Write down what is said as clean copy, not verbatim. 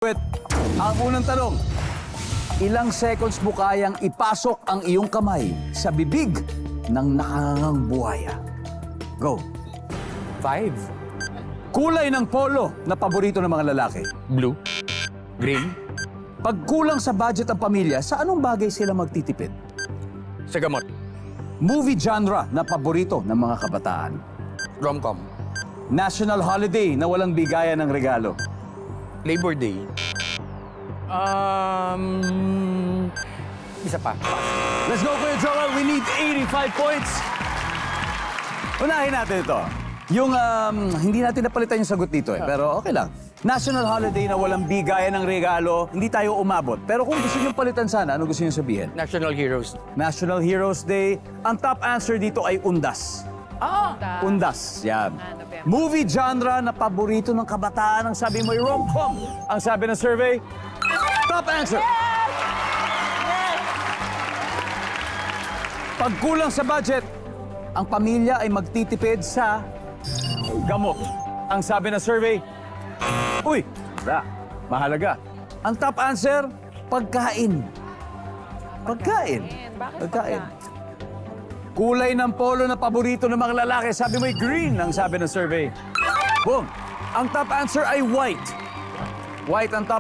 Wait, ang unang tanong, ilang seconds mo kayang ipasok ang iyong kamay sa bibig ng nakangangang buhaya? Go. 5. Kulay ng polo na paborito ng mga lalaki. Blue. Green. Pag kulang sa budget ang pamilya, sa anong bagay sila magtitipid? Sa gamot. Movie genre na paborito ng mga kabataan. Rom-com. National holiday na walang bigayan ng regalo. Labor Day. Isa pa. Let's go, Kuya Joel. We need 85 points. Unahin natin ito. Yung, hindi natin napalitan yung sagot dito eh, pero okay lang. National holiday na walang bigayan ng regalo, hindi tayo umabot. Pero kung gusto nyo palitan sana, ano gusto nyo sabihin? National Heroes. National Heroes Day. Ang top answer dito ay undas. Undas. Yan. Movie genre na paborito ng kabataan. Ang sabi mo ay rom-com. Ang sabi ng survey, top answer. Pag kulang sa budget, ang pamilya ay magtitipid sa gamot. Ang sabi ng survey, uy, mahalaga. Ang top answer, pagkain. Pagkain. Bakit Pagkain. Kulay ng polo na paborito ng mga lalaki. Sabi mo ay green, ang sabi ng survey. Boom. Ang top answer ay white. White ang top